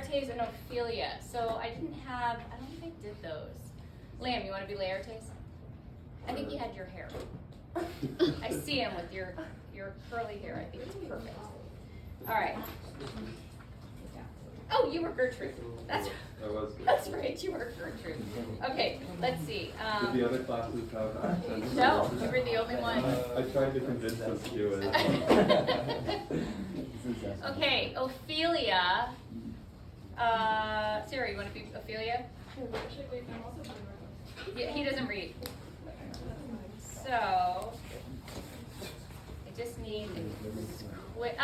Laertes and Ophelia. So I don't think I did those. Liam, you want to be Laertes? I think you had your hair. I see him with your curly hair. I think it's perfect. All right. Oh, you were Gertrude. That's right, you were Gertrude. Okay, let's see. Did the other classes have accents? No, you were the only one. I tried to convince us to do it. Okay, Ophelia. Sarah, you want to be Ophelia? Yeah, he doesn't read. So, I just need let's see, where's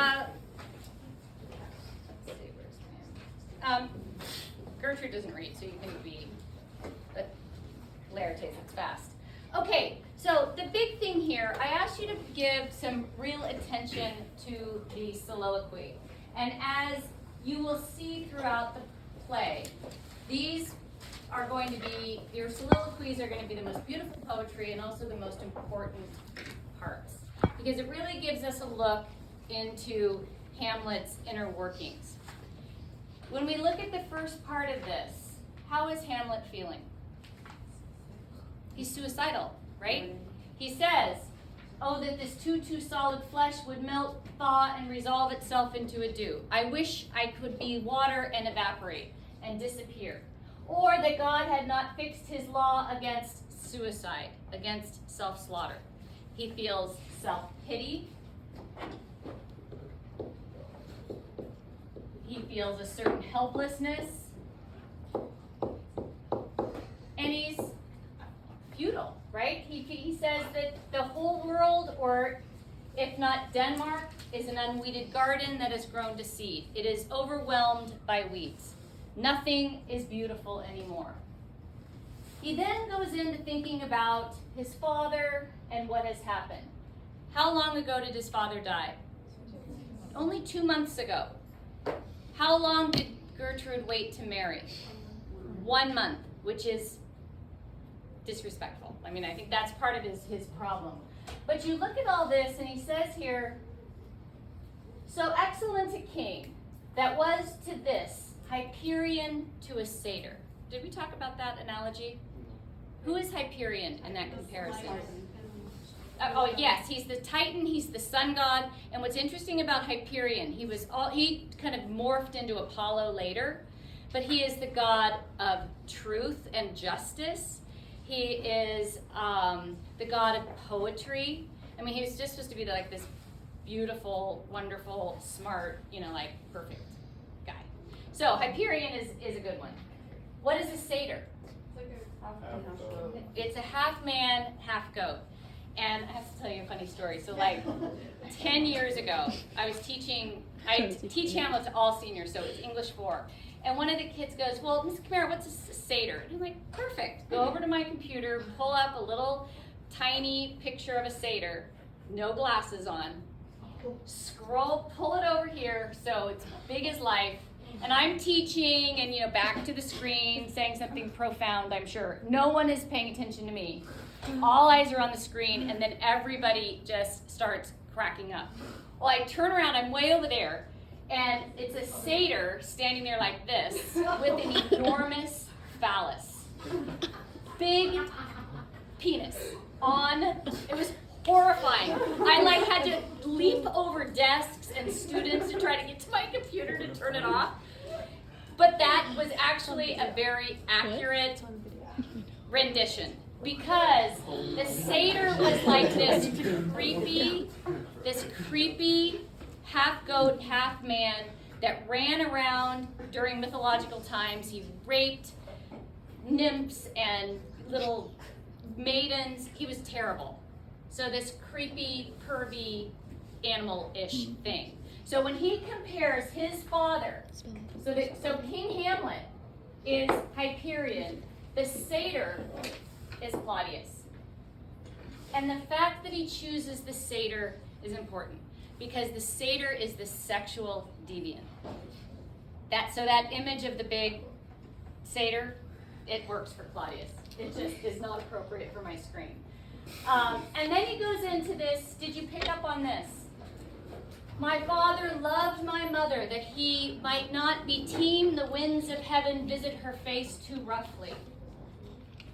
Liam? Gertrude doesn't read, so you can be Laertes, it's fast. Okay, so the big thing here, I asked you to give some real attention to the soliloquy. And as you will see throughout the play, these are going to be, your soliloquies are going to be the most beautiful poetry and also the most important parts. Because it really gives us a look into Hamlet's inner workings. When we look at the first part of this, how is Hamlet feeling? He's suicidal, right? He says, oh, that this too solid flesh would melt, thaw, and resolve itself into a dew. I wish I could be water and evaporate and disappear. Or that God had not fixed his law against suicide, against self-slaughter. He feels self-pity. He feels a certain helplessness. And he's futile, right? He says that the whole world, or if not Denmark, is an unweeded garden that has grown to seed. It is overwhelmed by weeds. Nothing is beautiful anymore. He then goes into thinking about his father and what has happened. How long ago did his father die? Only 2 months ago. How long did Gertrude wait to marry? 1 month, which is disrespectful. I mean, I think that's part of his problem. But you look at all this, and he says here, so excellent a king that was to this Hyperion to a satyr. Did we talk about that analogy? Who is Hyperion in that comparison? Oh yes, he's the Titan, he's the sun god, and what's interesting about Hyperion, he kind of morphed into Apollo later, but he is the god of truth and justice. He is the god of poetry. I mean, he was just supposed to be like this beautiful, wonderful, smart, like perfect guy. So Hyperion is a good one. What is a satyr? It's a half man, half goat. And I have to tell you a funny story. So 10 years ago, I teach Hamlet to all seniors, so it's English 4. And one of the kids goes, well, Miss Kamara, what's a satyr? And I'm like, perfect. Go over to my computer, pull up a little tiny picture of a satyr, no glasses on, scroll, pull it over here so it's big as life. And I'm teaching and, back to the screen, saying something profound, I'm sure. No one is paying attention to me. All eyes are on the screen, and then everybody just starts cracking up. Well, I turn around, I'm way over there, and it's a satyr standing there like this with an enormous phallus. Big penis on, it was horrifying. I had to leap over desks and students to try to get to my computer to turn it off. But that was actually a very accurate rendition. Because the satyr was like this creepy half-goat, half-man that ran around during mythological times. He raped nymphs and little maidens. He was terrible. So this creepy, pervy, animal-ish thing. So when he compares his father, so King Hamlet is Hyperion, the satyr is Claudius. And the fact that he chooses the satyr is important because the satyr is the sexual deviant. So that image of the big satyr, it works for Claudius. It just is not appropriate for my screen. And then he goes into this, did you pick up on this? My father loved my mother, that he might not beteem the winds of heaven visit her face too roughly.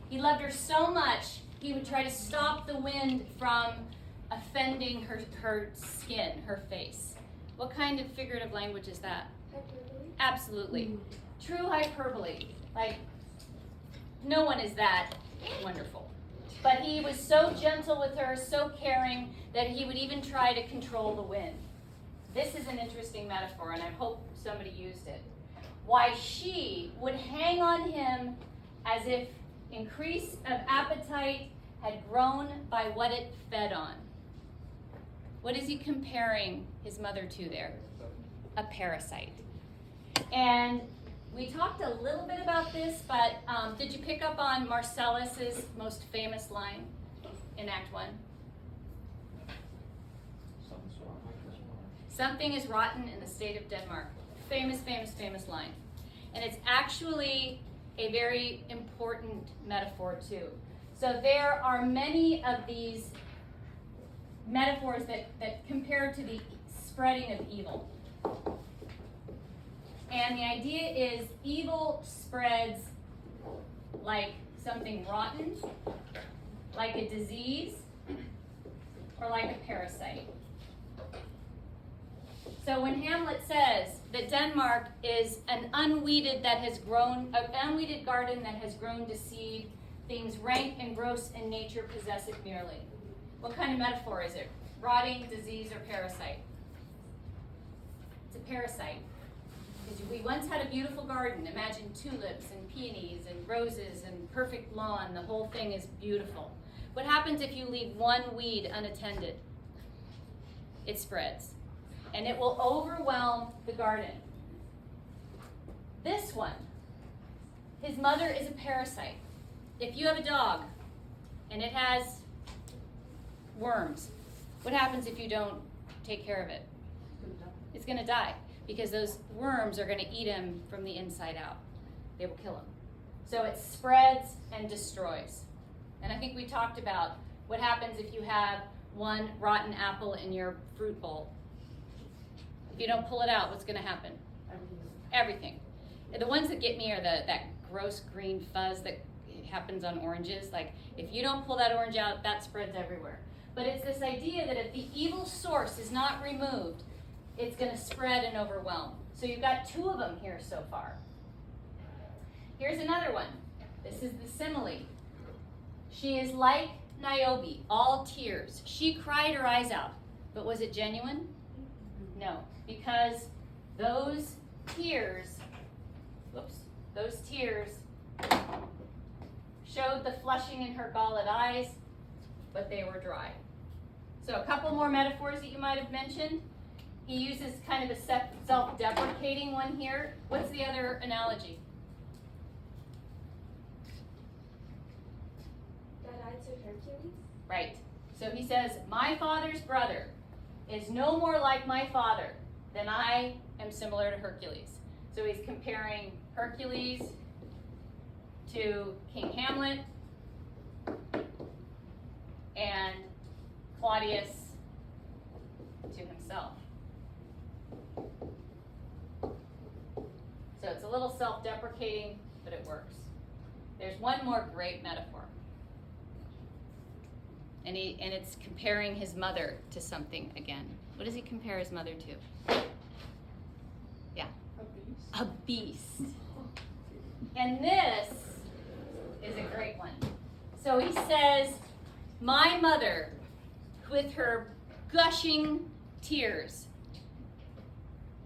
He loved her so much, he would try to stop the wind from offending her skin, her face. What kind of figurative language is that? Hyperbole? Absolutely. True hyperbole. Like, no one is that wonderful. But he was so gentle with her, so caring, that he would even try to control the wind. This is an interesting metaphor, and I hope somebody used it. Why she would hang on him as if increase of appetite had grown by what it fed on. What is he comparing his mother to there? A parasite. And we talked a little bit about this, but did you pick up on Marcellus's most famous line in Act 1? Something is rotten in the state of Denmark. Famous, famous, famous line. And it's actually a very important metaphor too. So there are many of these metaphors that compare to the spreading of evil. And the idea is evil spreads like something rotten, like a disease, or like a parasite. So when Hamlet says that Denmark is an unweeded garden that has grown to seed, things rank and gross in nature possess it merely. What kind of metaphor is it? Rotting, disease, or parasite? It's a parasite. Because we once had a beautiful garden. Imagine tulips and peonies and roses and perfect lawn. The whole thing is beautiful. What happens if you leave one weed unattended? It spreads. And it will overwhelm the garden. This one, his mother is a parasite. If you have a dog and it has worms, what happens if you don't take care of it? It's going to die because those worms are going to eat him from the inside out. They will kill him. So it spreads and destroys. And I think we talked about what happens if you have one rotten apple in your fruit bowl. If you don't pull it out, what's going to happen? Everything. The ones that get me are that gross green fuzz that happens on oranges. Like, if you don't pull that orange out, that spreads everywhere. But it's this idea that if the evil source is not removed, it's going to spread and overwhelm. So you've got two of them here so far. Here's another one. This is the simile. She is like Niobe, all tears. She cried her eyes out. But was it genuine? No, because those tears showed the flushing in her galled eyes, but they were dry. So a couple more metaphors that you might have mentioned. He uses kind of a self-deprecating one here. What's the other analogy? That I to Hercules? Right. So he says, my father's brother is no more like my father than I am similar to Hercules. So he's comparing Hercules to King Hamlet and Claudius to himself. So it's a little self-deprecating, but it works. There's one more great metaphor. And it's comparing his mother to something again. What does he compare his mother to? Yeah. A beast. And this is a great one. So he says, my mother, with her gushing tears,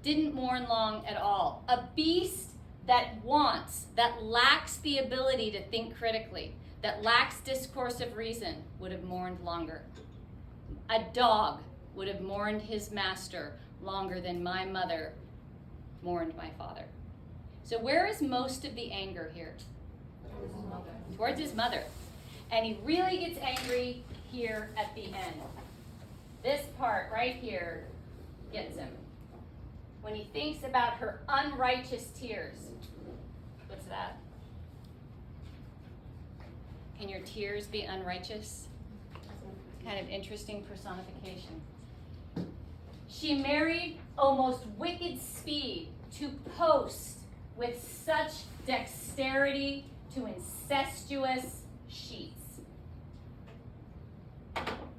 didn't mourn long at all. A beast that lacks the ability to think critically, that lacks discoursive reason, would have mourned longer. A dog would have mourned his master longer than my mother mourned my father. So where is most of the anger here? Towards his mother. And he really gets angry here at the end. This part right here gets him. When he thinks about her unrighteous tears. What's that? Can your tears be unrighteous? Kind of interesting personification. She married almost wicked speed to post with such dexterity to incestuous sheets.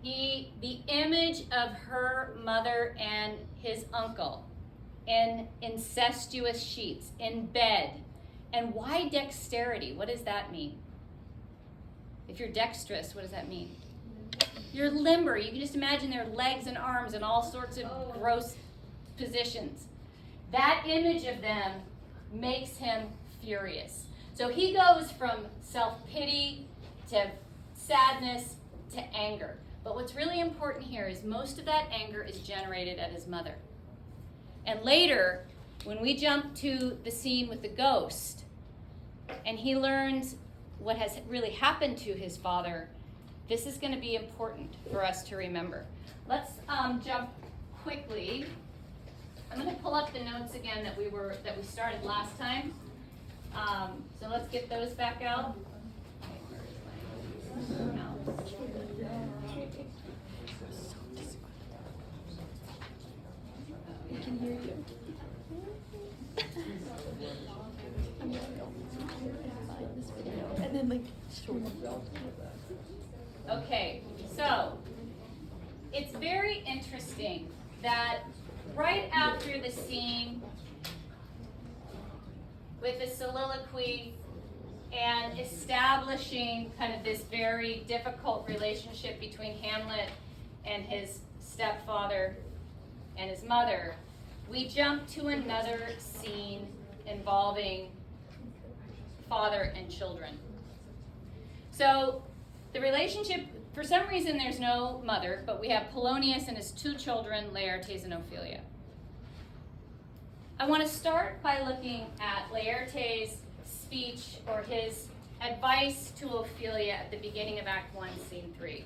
The image of her mother and his uncle in incestuous sheets, in bed. And why dexterity? What does that mean? If you're dexterous, what does that mean? You're limber. You can just imagine their legs and arms in all sorts of gross positions. That image of them makes him furious. So he goes from self-pity to sadness to anger. But what's really important here is most of that anger is generated at his mother. And later, when we jump to the scene with the ghost, and he learns what has really happened to his father, this is going to be important for us to remember. Let's jump quickly. I'm going to pull up the notes again that we started last time. So let's get those back out. I can hear you. I'm gonna go find this video and then like short. Okay, so it's very interesting that right after the scene with the soliloquy and establishing kind of this very difficult relationship between Hamlet and his stepfather and his mother, we jump to another scene involving father and children. So the relationship, for some reason there's no mother, but we have Polonius and his two children, Laertes and Ophelia. I want to start by looking at Laertes' speech or his advice to Ophelia at the beginning of Act 1, Scene 3.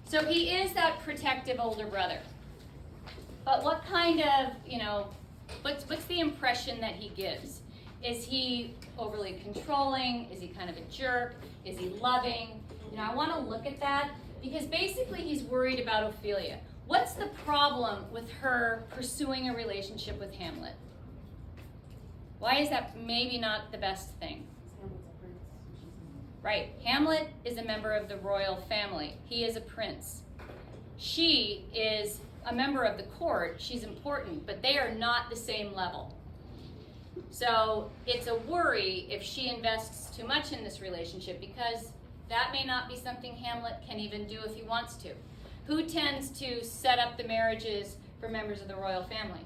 So he is that protective older brother. But what kind of, what's the impression that he gives? Is he overly controlling? Is he kind of a jerk? Is he loving? I want to look at that because basically he's worried about Ophelia. What's the problem with her pursuing a relationship with Hamlet? Why is that maybe not the best thing? Right, Hamlet is a member of the royal family. He is a prince. She is a member of the court. She's important, but they are not the same level. So it's a worry if she invests too much in this relationship because that may not be something Hamlet can even do if he wants to. Who tends to set up the marriages for members of the royal family?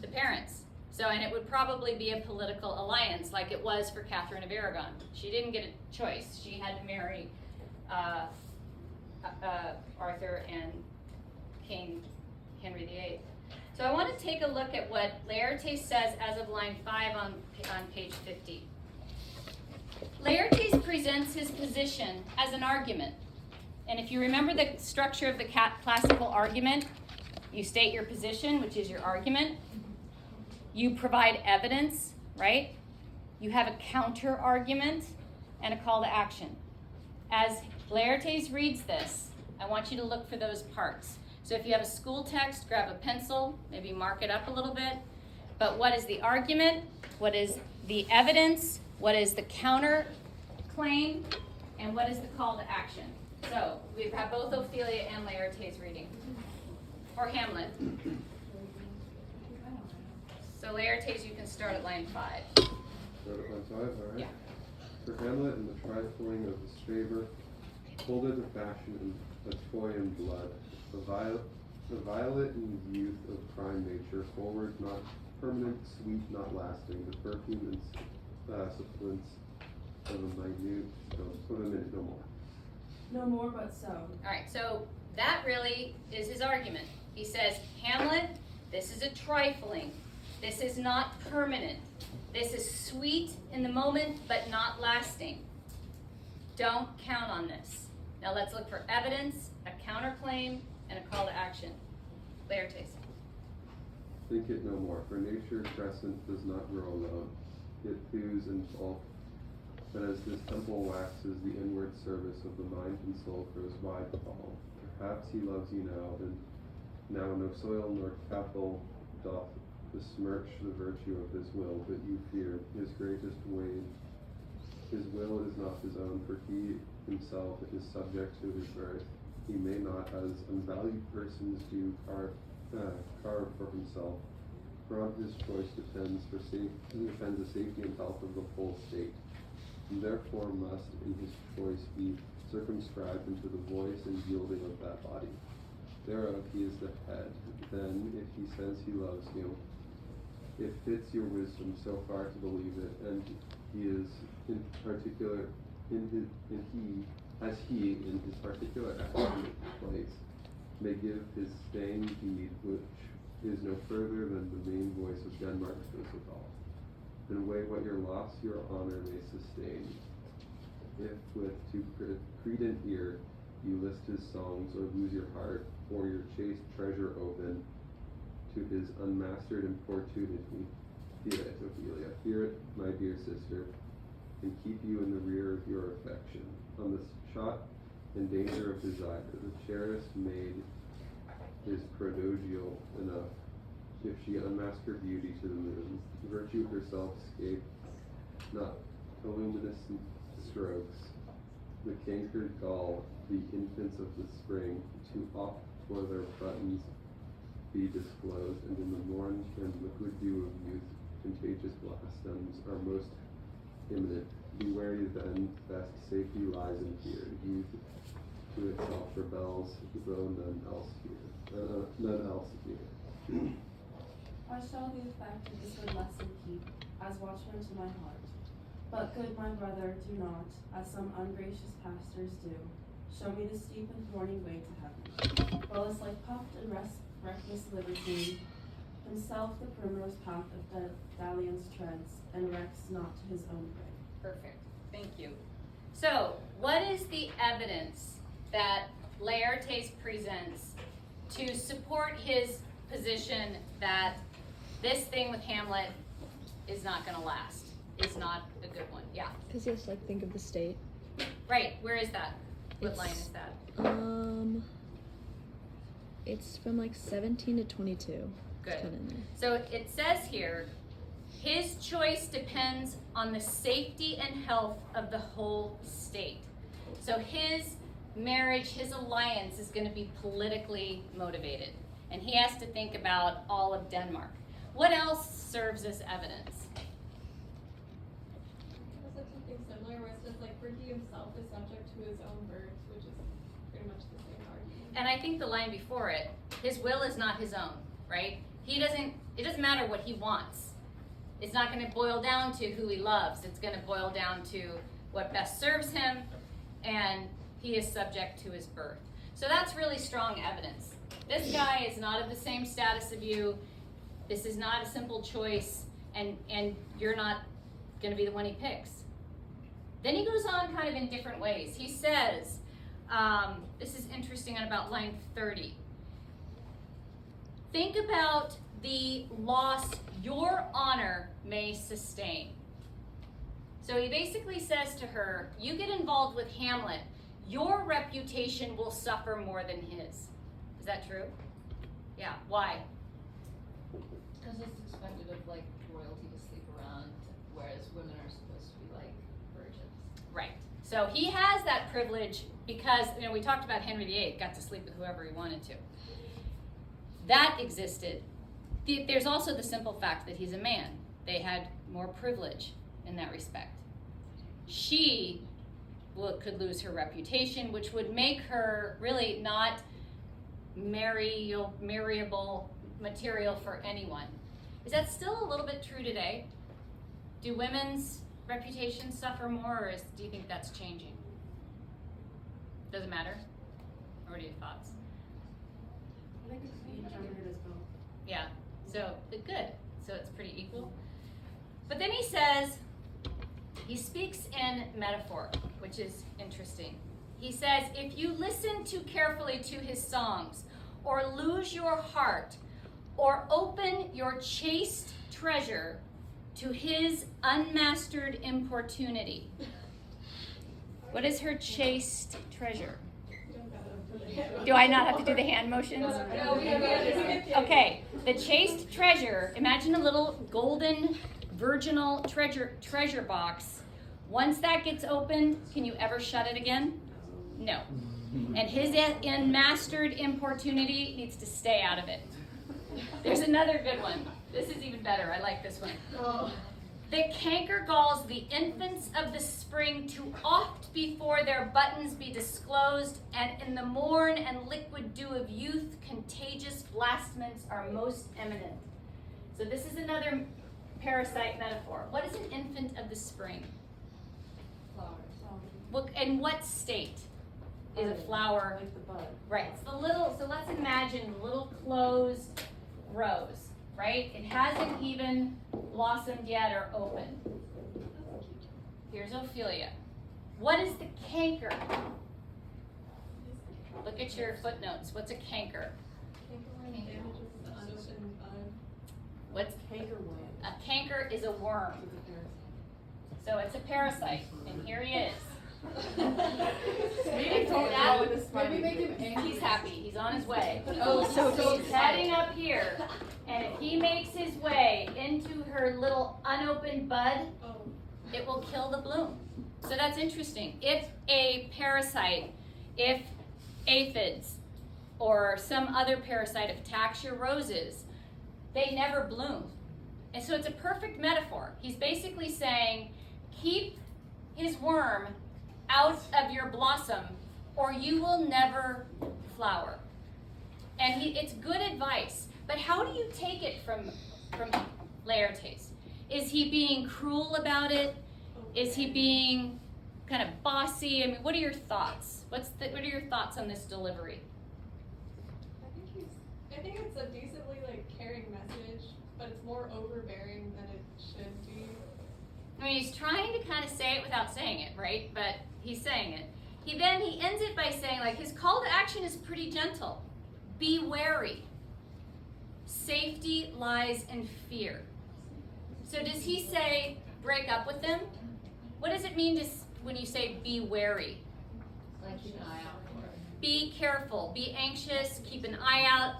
The parents. So, and it would probably be a political alliance like it was for Catherine of Aragon. She didn't get a choice. She had to marry Arthur and King Henry VIII. So I want to take a look at what Laertes says as of line 5 on page 50. Laertes presents his position as an argument. And if you remember the structure of the classical argument, you state your position, which is your argument. You provide evidence, right? You have a counter argument and a call to action. As Laertes reads this, I want you to look for those parts. So if you have a school text, grab a pencil, maybe mark it up a little bit. But what is the argument? What is the evidence? What is the counter claim? And what is the call to action? So we have both Ophelia and Laertes reading. Or Hamlet. So Laertes, you can start at line 5. Start at line 5, all right? Yeah. For Hamlet and the trifling of his favor, folded a fashion in a toy in blood, the violet in youth of prime nature, forward not permanent, sweet not lasting, the perfume and substance of a minute, put a minute no more. No more, but so. All right, so that really is his argument. He says, Hamlet, this is a trifling. This is not permanent. This is sweet in the moment, but not lasting. Don't count on this. Now let's look for evidence, a counterclaim, and a call to action. Laertes. Think it no more, for nature crescent does not grow alone. It thews and bulk, but as this temple waxes, the inward service of the mind and soul grows wide all. Perhaps he loves you now, and Now no soil nor cattle doth besmirch the virtue of his will, but you fear his greatest wage. His will is not his own, for he himself is subject to his birth. He may not, as unvalued persons do, carve for himself, for on his choice depends the safety and health of the whole state, and therefore must in his choice be circumscribed into the voice and yielding of that body. Thereof he is the head. Then, if he says he loves you, it fits your wisdom so far to believe it, and he is in particular as he in his particular place may give his staying deed, which is no further than the main voice of Denmark's Musical. And weigh what your loss your honor may sustain. If with too credent ear you list his songs, or lose your heart, or your chaste treasure open to his unmastered importunity, fear it, Ophelia, fear it, my dear sister, and keep you in the rear of your affection. On the shot and danger of desire, the cherished maid is prodigal enough. If she unmask her beauty to the moons, virtue herself escape not illuminous strokes. The cankered gall, the infants of the spring, too oft for their buttons be disclosed, and in the morn and liquid dew of youth, contagious blossoms are most imminent. Be wary then, best safety lies in fear. Youth to itself rebels, though none else fear. I shall the effect of this good lesson keep, as watchman to my heart. But good my brother, do not, as some ungracious pastors do, show me the steep and thorny way to heaven. While as like puffed and reckless libertine, himself the primrose path of dalliance treads, and recks not to his own prey. Perfect. Thank you. So, what is the evidence that Laertes presents to support his position that this thing with Hamlet is not going to last, is not a good one? Yeah. Because you have to think of the state. Right. Where is that? What line It's- is that? It's from 17 to 22. Good. It's kinda in there. So it says here, his choice depends on the safety and health of the whole state. So his marriage, his alliance is going to be politically motivated. And he has to think about all of Denmark. What else serves as evidence? I said something similar where it's just for he himself is subject to his own birth, which is pretty much the same argument. And I think the line before it, his will is not his own, right? It doesn't matter what he wants. It's not going to boil down to who he loves. It's going to boil down to what best serves him, and he is subject to his birth. So that's really strong evidence. This guy is not of the same status of you. This is not a simple choice, and you're not going to be the one he picks. Then he goes on kind of in different ways. He says, this is interesting on about line 30. Think about the loss your honor may sustain. So he basically says to her, you get involved with Hamlet, your reputation will suffer more than his. Is that true? Yeah, why? Because it's expected of royalty to sleep around, whereas women are supposed to be virgins. Right. So he has that privilege because, we talked about Henry VIII got to sleep with whoever he wanted to. That existed. There's also the simple fact that he's a man. They had more privilege in that respect. She could lose her reputation, which would make her really not marryable material for anyone. Is that still a little bit true today? Do women's reputations suffer more, or do you think that's changing? Doesn't matter? Or what are your thoughts? I think it's being gendered as both. Yeah, so good. So it's pretty equal. But then he says, he speaks in metaphor, which is interesting. He says, if you listen too carefully to his songs, or lose your heart, or open your chaste treasure to his unmastered importunity. What is her chaste treasure? You don't gotta Do I not have to do the hand motions? No, we have Okay, the chaste treasure, imagine a little golden virginal treasure box. Once that gets opened, can you ever shut it again? No. And his unmastered importunity needs to stay out of it. There's another good one. This is even better. I like this one. The canker galls the infants of the spring too oft before their buttons be disclosed, and in the morn and liquid dew of youth, contagious blastments are most eminent. So this is another parasite metaphor. What is an infant of the spring? Look, in what state is a flower? Like the bud. Right, it's the little, so let's imagine little closed rose, right? It hasn't even blossomed yet or opened. Here's Ophelia. What is the canker? Look at your footnotes. What's a canker? What's a canker is a worm. So it's a parasite, and here he is. Maybe make him angry. He's happy. He's on his way. Oh, so He's heading up here, and if he makes his way into her little unopened bud, it will kill the bloom. So that's interesting. If a parasite, if aphids or some other parasite attacks your roses, they never bloom. And so it's a perfect metaphor. He's basically saying, keep his worm out of your blossom, or you will never flower. And it's good advice. But how do you take it from Laertes? Is he being cruel about it? Is he being kind of bossy? I mean, what are your thoughts? What are your thoughts on this delivery? I think it's a decently caring message, but it's more overbearing than it should be. I mean, he's trying to kind of say it without saying it, right? But he's saying it. He ends it by saying, his call to action is pretty gentle. Be wary. Safety lies in fear. So does he say, break up with them? What does it mean when you say be wary? keep an eye out for it. Be careful. Be anxious. Keep an eye out.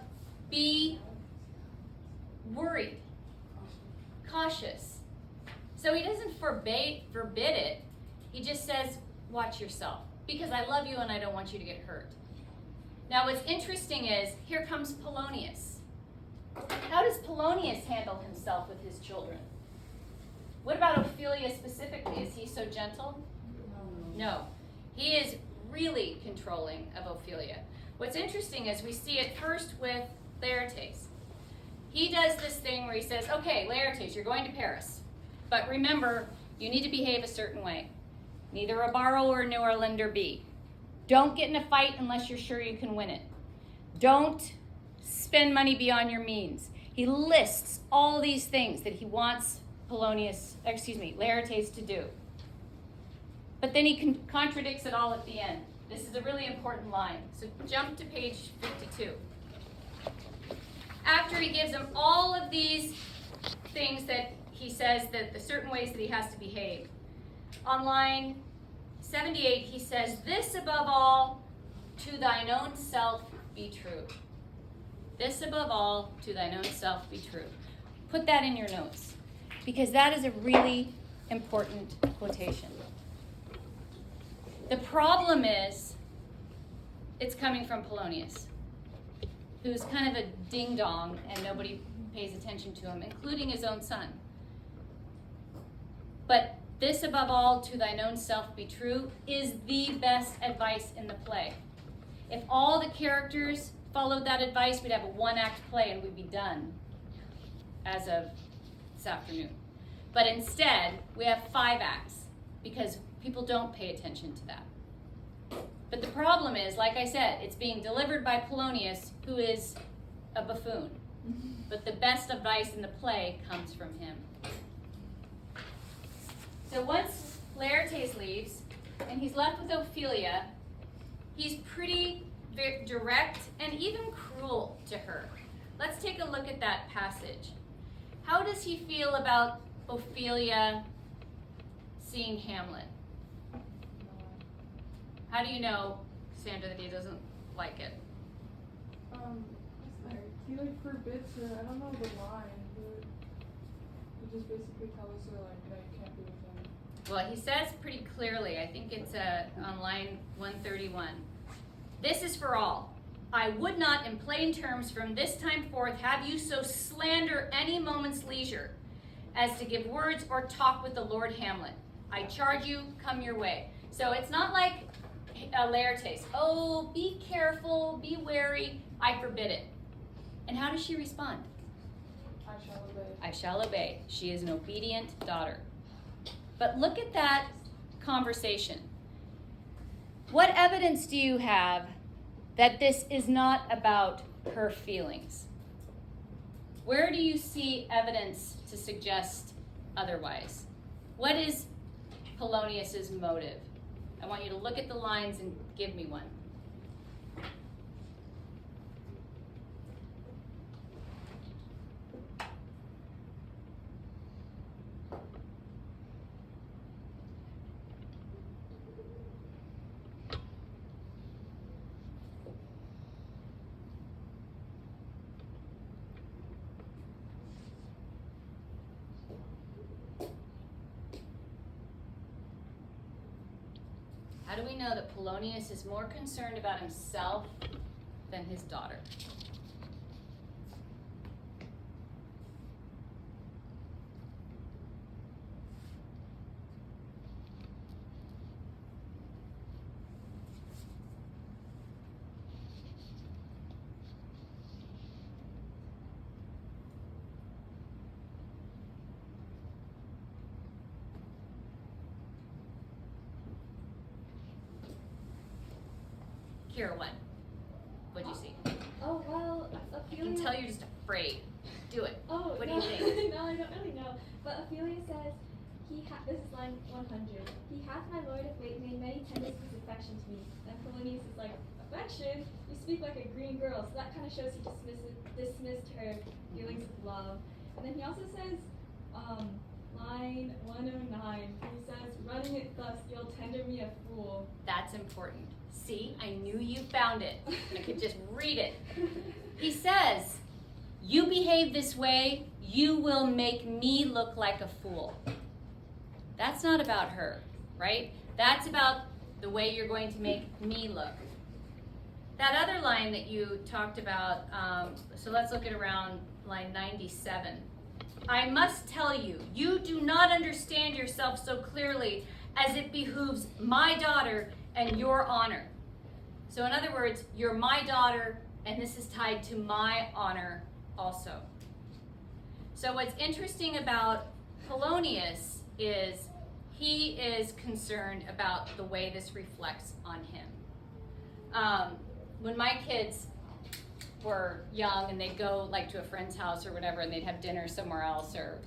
Be worried. Cautious. So he doesn't forbid it. He just says, watch yourself. Because I love you and I don't want you to get hurt. Now what's interesting is, here comes Polonius. How does Polonius handle himself with his children? What about Ophelia specifically? Is he so gentle? No. He is really controlling of Ophelia. What's interesting is we see it first with Laertes. He does this thing where he says, okay, Laertes, you're going to Paris. But remember, you need to behave a certain way. Neither a borrower nor a lender be. Don't get in a fight unless you're sure you can win it. Don't spend money beyond your means. He lists all these things that he wants Laertes to do. But then he contradicts it all at the end. This is a really important line. So jump to page 52. After he gives him all of these things that he says that the certain ways that he has to behave. On line 78, he says, this above all, to thine own self be true. This above all, to thine own self be true. Put that in your notes, because that is a really important quotation. The problem is, it's coming from Polonius, who's kind of a ding-dong and nobody pays attention to him, including his own son. But this above all, to thine own self be true, is the best advice in the play. If all the characters followed that advice, we'd have a one-act play and we'd be done as of this afternoon. But instead, we have 5 acts because people don't pay attention to that. But the problem is, like I said, it's being delivered by Polonius, who is a buffoon. But the best advice in the play comes from him. So once Laertes leaves, and he's left with Ophelia, he's pretty direct and even cruel to her. Let's take a look at that passage. How does he feel about Ophelia seeing Hamlet? How do you know, Sandra, that he doesn't like it. He like forbids her. I don't know the line, but he just basically tells her like that you can't be with him. Well, he says pretty clearly, I think it's on line 131. This is for all. I would not in plain terms from this time forth have you so slander any moment's leisure as to give words or talk with the Lord Hamlet. I charge you, come your way. So it's not like Laertes, oh, be careful, be wary, I forbid it. And how does she respond? I shall obey. I shall obey. She is an obedient daughter. But look at that conversation. What evidence do you have that this is not about her feelings? Where do you see evidence to suggest otherwise? What is Polonius's motive? I want you to look at the lines and give me one. How do we know that Polonius is more concerned about himself than his daughter? Kira, what'd you see? Oh, well, I can tell you're just afraid. Do it. Oh, What do no, you think? no, I don't really know. But Ophelia says, this is line 100. He hath my lord of late made many tenders of his affection to me. Then Polonius is like, affection? You speak like a green girl. So that kind of shows he dismissed her feelings of love. And then he also says, line 109, he says, running it thus, you'll tender me a fool. That's important. See, I knew you found it. I could just read it. He says, you behave this way, you will make me look like a fool. That's not about her, right? That's about the way you're going to make me look. That other line that you talked about, so let's look at around line 97. I must tell you, you do not understand yourself so clearly as it behooves my daughter and your honor. So in other words, you're my daughter, and this is tied to my honor also. So what's interesting about Polonius is he is concerned about the way this reflects on him. When my kids were young and they'd go like to a friend's house or whatever, and they'd have dinner somewhere else or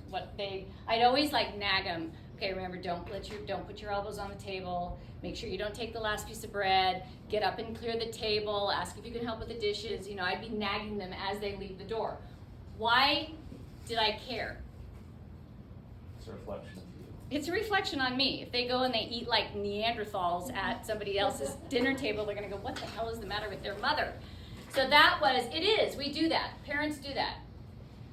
I'd always like nag them. Okay, remember, don't put your elbows on the table. Make sure you don't take the last piece of bread. Get up and clear the table. Ask if you can help with the dishes. You know, I'd be nagging them as they leave the door. Why did I care? It's a reflection of you. It's a reflection on me. If they go and they eat like Neanderthals at somebody else's dinner table, they're gonna go, what the hell is the matter with their mother? So we do that. Parents do that.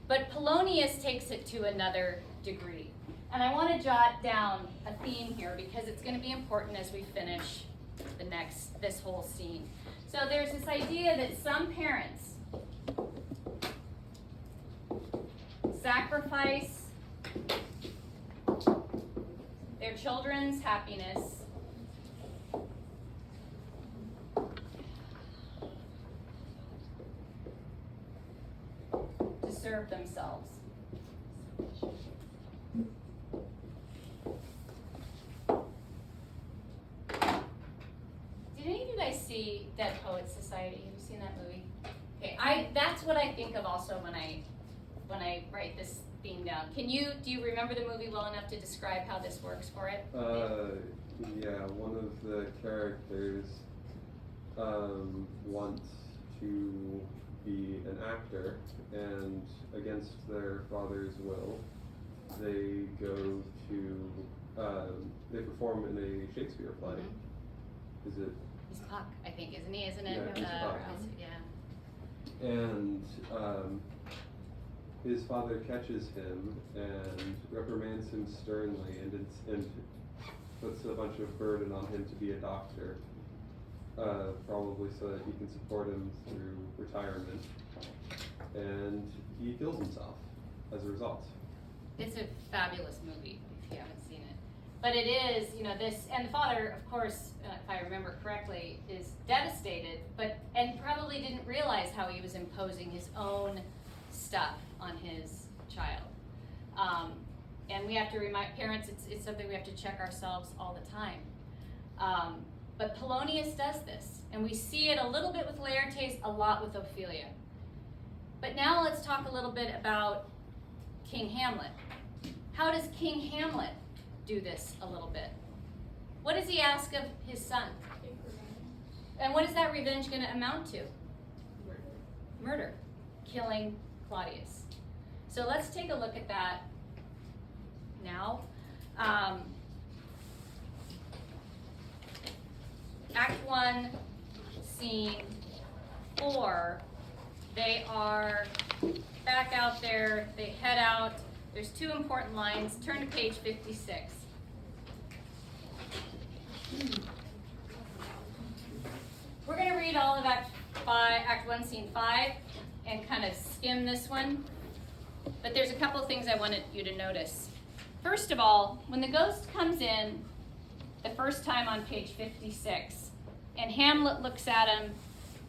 But Polonius takes it to another degree. And I want to jot down a theme here because it's going to be important as we finish this whole scene. So there's this idea that some parents sacrifice their children's happiness to serve themselves. Did any of you guys see Dead Poets Society? Have you seen that movie? Okay, that's what I think of also when I write this theme down. Do you remember the movie well enough to describe how this works for it? Yeah, one of the characters wants to be an actor, and against their father's will, they go to, they perform in a Shakespeare play. Is it He's Puck, I think, isn't he? Isn't it? Yeah, he's Puck. Yeah. And his father catches him and reprimands him sternly and puts a bunch of burden on him to be a doctor, probably so that he can support him through retirement. And he kills himself as a result. It's a fabulous movie if you haven't seen it. But it is, this, and the father, of course, if I remember correctly, is devastated, and probably didn't realize how he was imposing his own stuff on his child. And we have to remind parents, it's something we have to check ourselves all the time. But Polonius does this, and we see it a little bit with Laertes, a lot with Ophelia. But now let's talk a little bit about King Hamlet. How does King Hamlet do this a little bit? What does he ask of his son? And what is that revenge going to amount to? Murder. Killing Claudius. So let's take a look at that now. Act 1, Scene 4. They are back out there. They head out. There's 2 important lines. Turn to page 56. We're going to read all of Act 1, Scene 5, and kind of skim this one. But there's a couple things I wanted you to notice. First of all, when the ghost comes in the first time on page 56, and Hamlet looks at him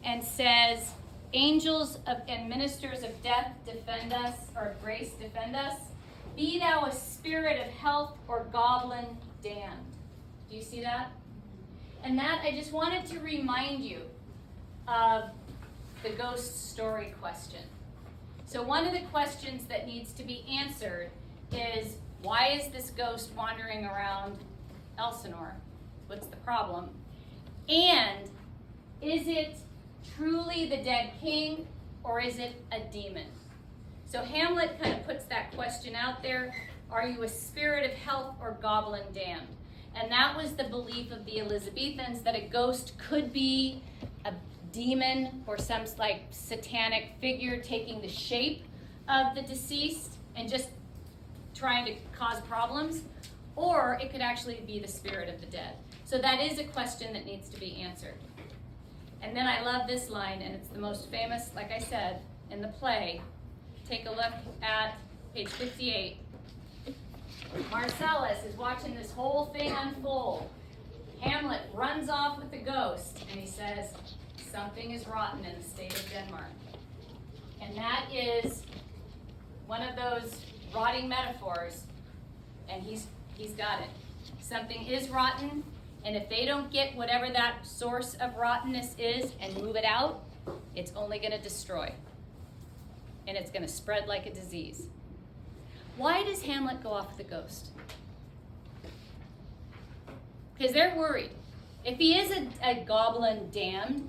and says, "Angels and ministers of death defend us, or of grace defend us. Be thou a spirit of health or goblin damned." Do you see that? And that, I just wanted to remind you of the ghost story question. So one of the questions that needs to be answered is, why is this ghost wandering around Elsinore? What's the problem? And is it truly the dead king, or is it a demon? So Hamlet kind of puts that question out there. Are you a spirit of health or goblin damned? And that was the belief of the Elizabethans, that a ghost could be a demon or some like satanic figure taking the shape of the deceased and just trying to cause problems, or it could actually be the spirit of the dead. So that is a question that needs to be answered. And then I love this line, and it's the most famous, like I said, in the play. Take a look at page 58. Marcellus is watching this whole thing unfold. Hamlet runs off with the ghost, and he says, "Something is rotten in the state of Denmark." And that is one of those rotting metaphors, and he's got it. Something is rotten, and if they don't get whatever that source of rottenness is and move it out, it's only going to destroy. And it's going to spread like a disease. Why does Hamlet go off with the ghost? Because they're worried. If he is a goblin damned,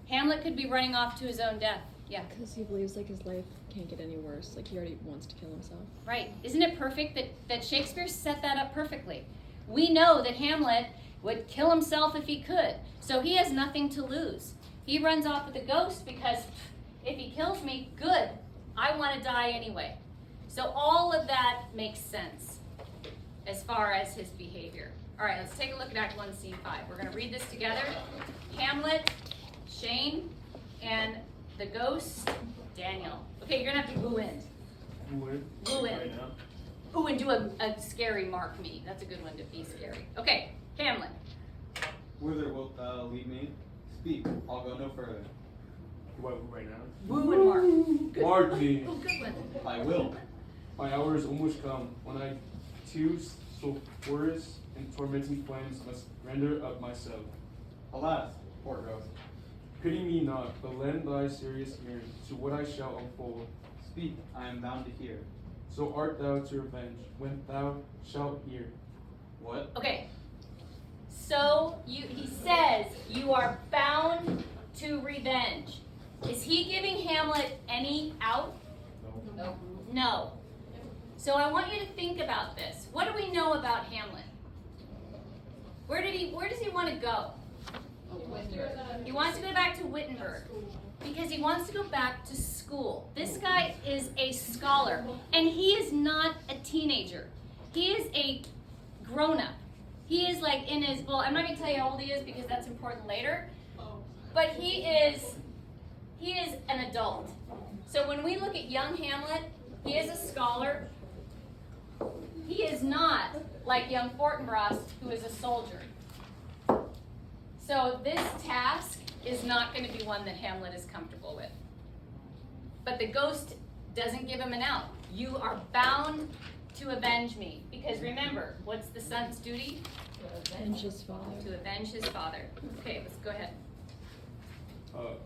Hamlet could be running off to his own death. Yeah. Because he believes like his life can't get any worse. Like he already wants to kill himself. Right. Isn't it perfect that Shakespeare set that up perfectly? We know that Hamlet would kill himself if he could. So he has nothing to lose. He runs off with the ghost because if he kills me, good. I want to die anyway. So all of that makes sense as far as his behavior. All right, let's take a look at Act 1, Scene 5. We're going to read this together. Hamlet, Shane, and the ghost, Daniel. Okay, you're going to have to boo in. Boo in. Right now. Ooh, and do a scary mark me. That's a good one to be scary. Okay, Hamlet. Whither wilt thou lead me? Speak, I'll go no further. What, right now? Boo and mark. Good. Mark me. Oh, good one. I will. My hour is almost come, when I too sulphurous and tormenting flames must render up myself. Alas, poor ghost. Pity me not, but lend thy serious ear to what I shall unfold. Speak, I am bound to hear. So art thou to revenge, when thou shalt hear. What? Okay. So he says you are bound to revenge. Is he giving Hamlet any out? No. No. So I want you to think about this. What do we know about Hamlet? Where does he want to go? He wants to go back to Wittenberg because he wants to go back to school. This guy is a scholar, and he is not a teenager. He is a grown-up. He is like in his, well, I'm not going to tell you how old he is because that's important later, but he is an adult. So when we look at young Hamlet, he is a scholar. He is not like young Fortinbras, who is a soldier. So this task is not going to be one that Hamlet is comfortable with. But the ghost doesn't give him an out. You are bound to avenge me. Because remember, what's the son's duty? Avenge his father. To avenge his father. Okay, let's go ahead.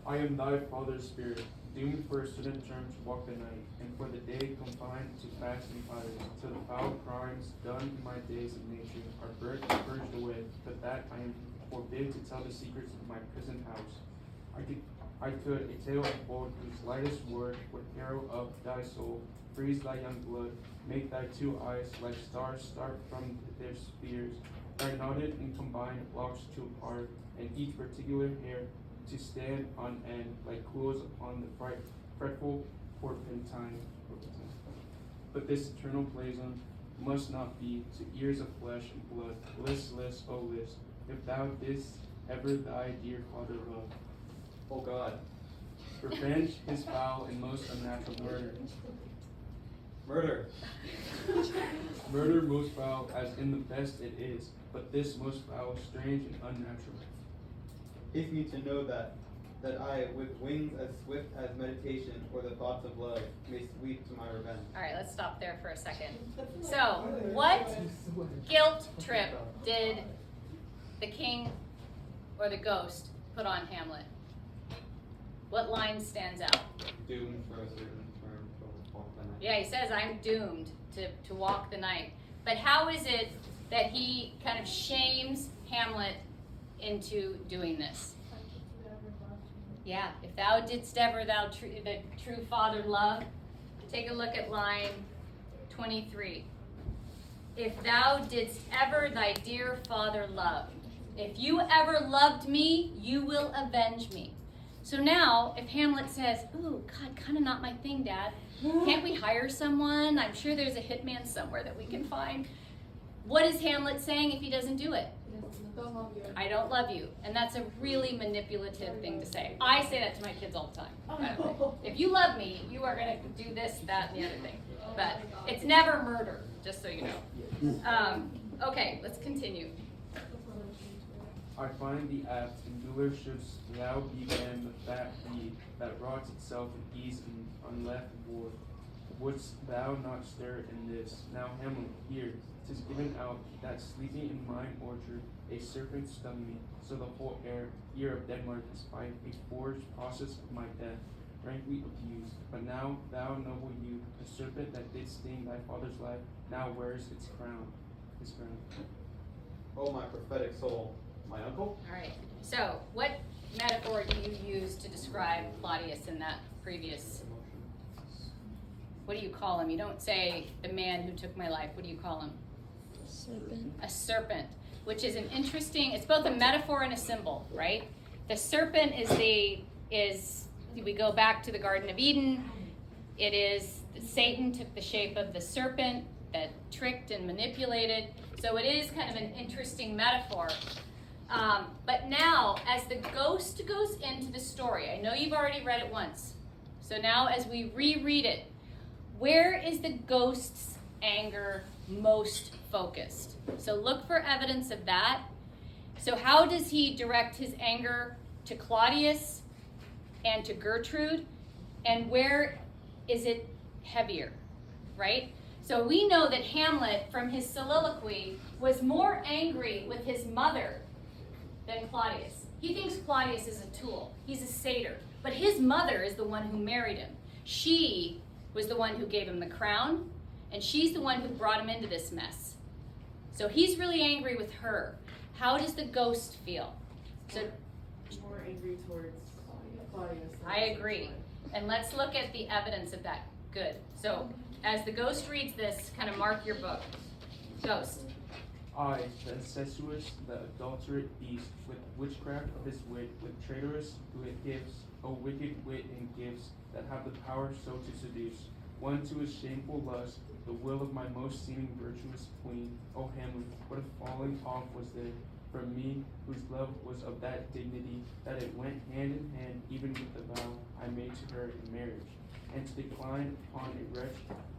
I am thy father's spirit, doomed for a certain term to walk the night, and for the day confined to fast and fires, till the foul crimes done in my days of nature are burnt and purged away, but that I am forbid to tell the secrets of my prison house. I could a tale unfold whose lightest word would harrow up thy soul, freeze thy young blood, make thy two eyes like stars start from their spheres, thy knotted and combined locks to apart, and each particular hair to stand on end like quills upon the fretful porpentine. But this eternal blazon must not be to ears of flesh and blood. Listless, O list, if thou didst ever thy dear father love. Oh God. Revenge his foul and most unnatural murder. Murder. Murder most foul, as in the best it is, but this most foul, strange and unnatural. Haste me to know that I, with wings as swift as meditation or the thoughts of love, may sweep to my revenge. All right, let's stop there for a second. So, what guilt trip did the king or the ghost put on Hamlet? What line stands out? Doomed for a certain term to walk the night. Yeah, he says, I'm doomed to walk the night. But how is it that he kind of shames Hamlet into doing this? Yeah, if thou didst ever the true father love, take a look at line 23. If thou didst ever thy dear father love, if you ever loved me, you will avenge me. So now, if Hamlet says, ooh, God, kind of not my thing, Dad. Can't we hire someone? I'm sure there's a hitman somewhere that we can find. What is Hamlet saying if he doesn't do it? Don't love you. I don't love you. And that's a really manipulative thing to say. I say that to my kids all the time. By the way. If you love me, you are going to do this, that, and the other thing. But it's never murder, just so you know. Okay, let's continue. I find thee apt, and doer shouldst thou be man the fat deed that rots itself in ease and unleft war. Wouldst thou not stir in this? Now Hamlet, here, 'tis given out that sleeping in mine orchard a serpent stung me, so the whole ear of Denmark is by a forged process of my death, rankly abused. But now thou noble youth, the serpent that did sting thy father's life, now wears its crown. His crown. Oh, my prophetic soul. My uncle? All right. So, what metaphor do you use to describe Claudius in that previous? What do you call him? You don't say the man who took my life. What do you call him? Serpent. A serpent, which is an interesting. It's both a metaphor and a symbol, right? The serpent is we go back to the Garden of Eden. It is Satan took the shape of the serpent that tricked and manipulated. So it is kind of an interesting metaphor. But now, as the ghost goes into the story, I know you've already read it once. So now as we reread it, where is the ghost's anger most focused? So look for evidence of that. So how does he direct his anger to Claudius and to Gertrude? And where is it heavier, right? So we know that Hamlet, from his soliloquy, was more angry with his mother than Claudius. He thinks Claudius is a tool. He's a satyr. But his mother is the one who married him. She was the one who gave him the crown, and she's the one who brought him into this mess. So he's really angry with her. How does the ghost feel? So More angry towards Claudius. I agree. And let's look at the evidence of that. Good. So as the ghost reads this, kind of mark your book. Ghost. I, the incestuous, the adulterate beast, with witchcraft of his wit, with traitorous gifts, O wicked wit and gifts, that have the power so to seduce, one to a shameful lust, the will of my most seeming virtuous queen. O Hamlet, what a falling off was there from me, whose love was of that dignity, that it went hand in hand even with the vow I made to her in marriage, and to decline upon a wretch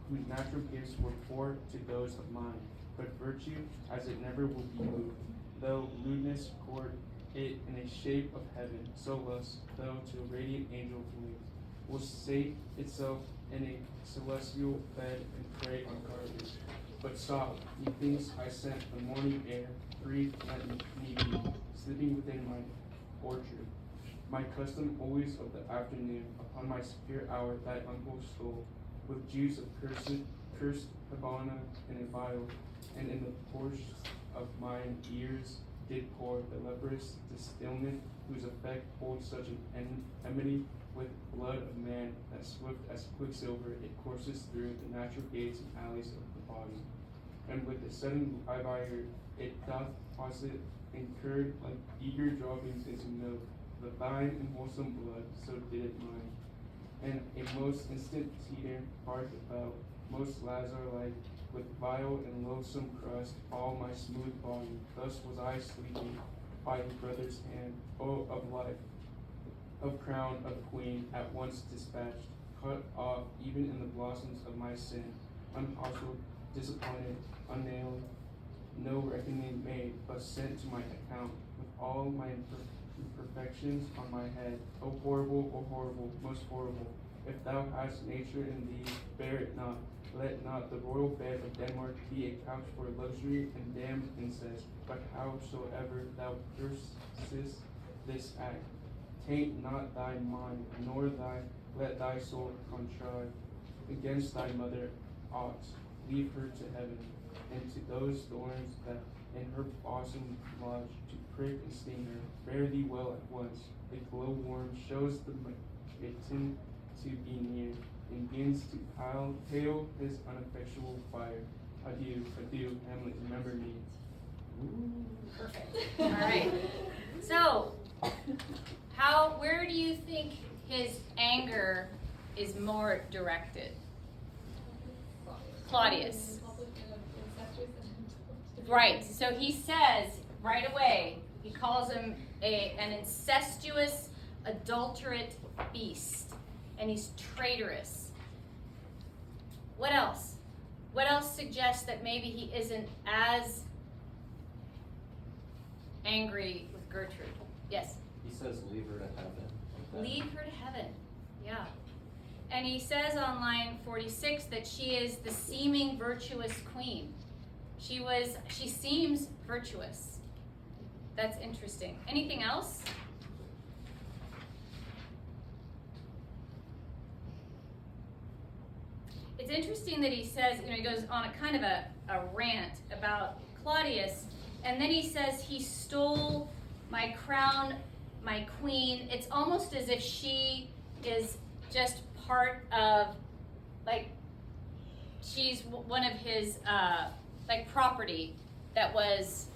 whose natural gifts were poor to those of mine, but virtue, as it never will be moved, though lewdness court it in a shape of heaven, so lust, though to a radiant angel wings, will sate itself in a celestial bed and prey on garbage. But stop, methinks I scent the morning air, free, let me be, sleeping within my orchard. My custom always of the afternoon, upon my spare hour that uncle stole, with juice of cursed Havana in a vial, and in the porch of mine ears did pour the leprous distilment, whose effect holds such an enmity with blood of man, that swift as quicksilver it courses through the natural gates and alleys of the body. And with a sudden ire it doth posset incurred like eager droppings into milk, the fine and wholesome blood, so did it mine. And a most instant teeter part about, most Lazar-like, with vile and loathsome crust, all my smooth body. Thus was I sleeping by the brother's hand, O of life, of crown, of queen, at once dispatched, cut off even in the blossoms of my sin, unhostled, disappointed, unnailed, no reckoning made, but sent to my account, with all my imperfections on my head. O horrible, most horrible, if thou hast nature in thee, bear it not. Let not the royal bed of Denmark be a couch for luxury and damned incest, but howsoever thou persist this act, taint not thy mind, nor let thy soul contrive against thy mother ox, leave her to heaven, and to those thorns that in her bosom lodge, to prick and sting her. Fare thee well at once, the glowworm shows the mitten to be near, and begins to pale his ineffectual fire. Adieu, adieu, Hamlet, remember me. Perfect. All right. So, where do you think his anger is more directed? Claudius. Right. So he says right away, he calls him an incestuous, adulterate beast. And he's traitorous. What else? What else suggests that maybe he isn't as angry with Gertrude? Yes? He says, leave her to heaven. Leave her to heaven. Yeah. And he says on line 46 that she is the seeming virtuous queen. She seems virtuous. That's interesting. Anything else? It's interesting that he says, he goes on a kind of a rant about Claudius, and then he says he stole my crown, my queen. It's almost as if she is just part of, like, she's one of his, property that was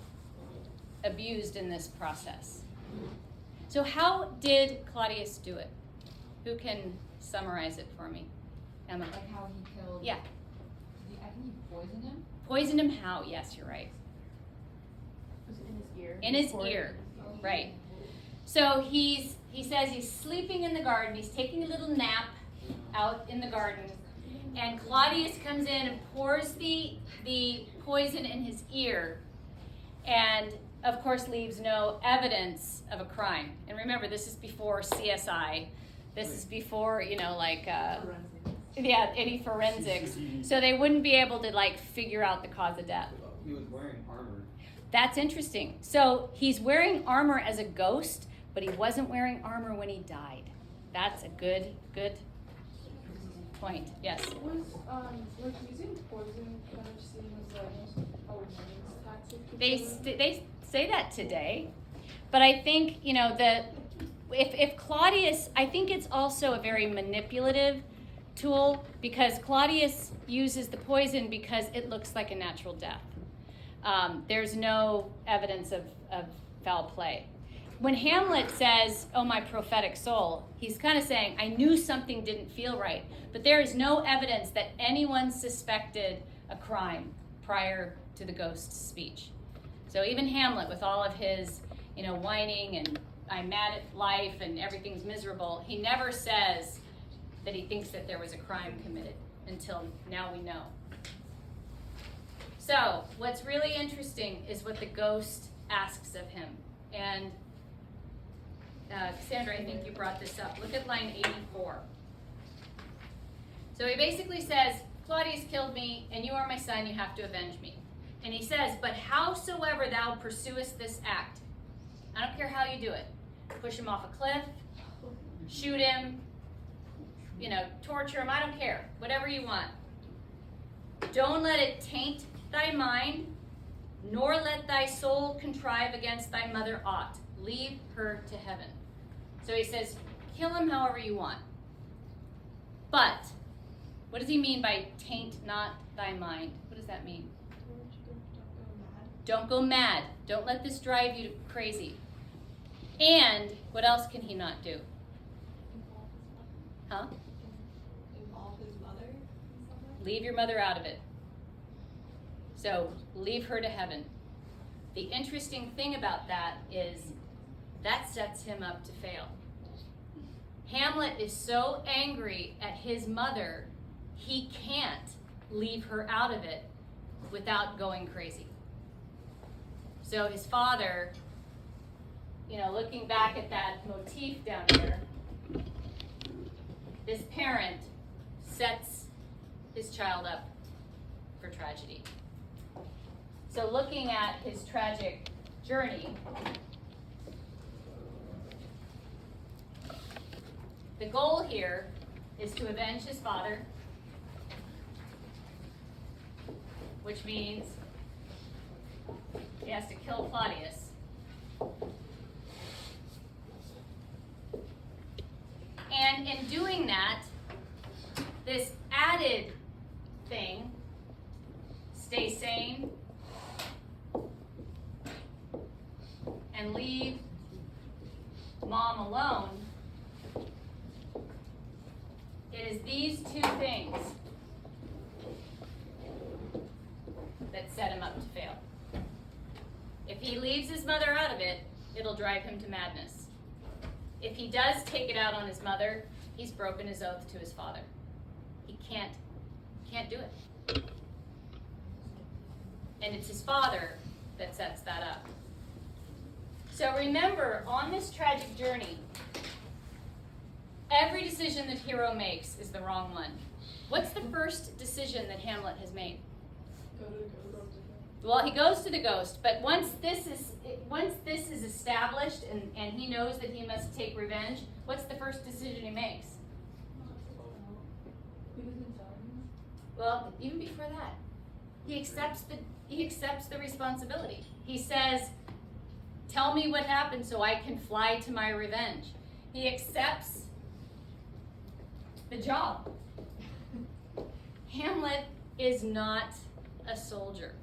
abused in this process. So how did Claudius do it? Who can summarize it for me? Emma. Like how he killed. Yeah. I think he poisoned him. Poisoned him how? Yes, you're right. Was it in his ear? In his ear, right. So he says he's sleeping in the garden. He's taking a little nap out in the garden. And Claudius comes in and pours the poison in his ear. And, of course, leaves no evidence of a crime. And remember, this is before CSI. This is before, any forensics. So they wouldn't be able to, figure out the cause of death. He was wearing armor. That's interesting. So he's wearing armor as a ghost, but he wasn't wearing armor when he died. That's a good point. Yes? Was using poison kind of seen as a woman's tactic? They say that today, but I think, if Claudius, I think it's also a very manipulative tool, because Claudius uses the poison because it looks like a natural death. There's no evidence of foul play. When Hamlet says, "Oh, my prophetic soul," he's kind of saying, I knew something didn't feel right. But there is no evidence that anyone suspected a crime prior to the ghost's speech. So even Hamlet, with all of his, whining and I'm mad at life and everything's miserable, he never says that he thinks that there was a crime committed until now we know. So what's really interesting is what the ghost asks of him. And Cassandra, I think you brought this up. Look at line 84. So he basically says, Claudius killed me, and you are my son, you have to avenge me. And he says, but howsoever thou pursuest this act, I don't care how you do it. Push him off a cliff, shoot him, torture him, I don't care. Whatever you want. Don't let it taint thy mind, nor let thy soul contrive against thy mother aught. Leave her to heaven. So he says, kill him however you want. But, what does he mean by taint not thy mind? What does that mean? Don't go mad. Don't let this drive you crazy. And, what else can he not do? Huh? Involve his mother in some way? Leave your mother out of it. So, leave her to heaven. The interesting thing about that is that sets him up to fail. Hamlet is so angry at his mother, he can't leave her out of it without going crazy. So his father, looking back at that motif down here, this parent sets his child up for tragedy. So looking at his tragic journey, the goal here is to avenge his father, which means he has to kill Claudius. And in doing that, this added thing, stay sane and leave mom alone, it is these two things that set him up to fail. If he leaves his mother out of it, it'll drive him to madness. If he does take it out on his mother, he's broken his oath to his father. He can't do it. And it's his father that sets that up. So remember, on this tragic journey, every decision that hero makes is the wrong one. What's the first decision that Hamlet has made? Go to the ghost. Well, he goes to the ghost, but once this is established and he knows that he must take revenge, what's the first decision he makes? Well, even before that, he accepts the responsibility. He says, tell me what happened so I can fly to my revenge. He accepts the job. Hamlet is not a soldier.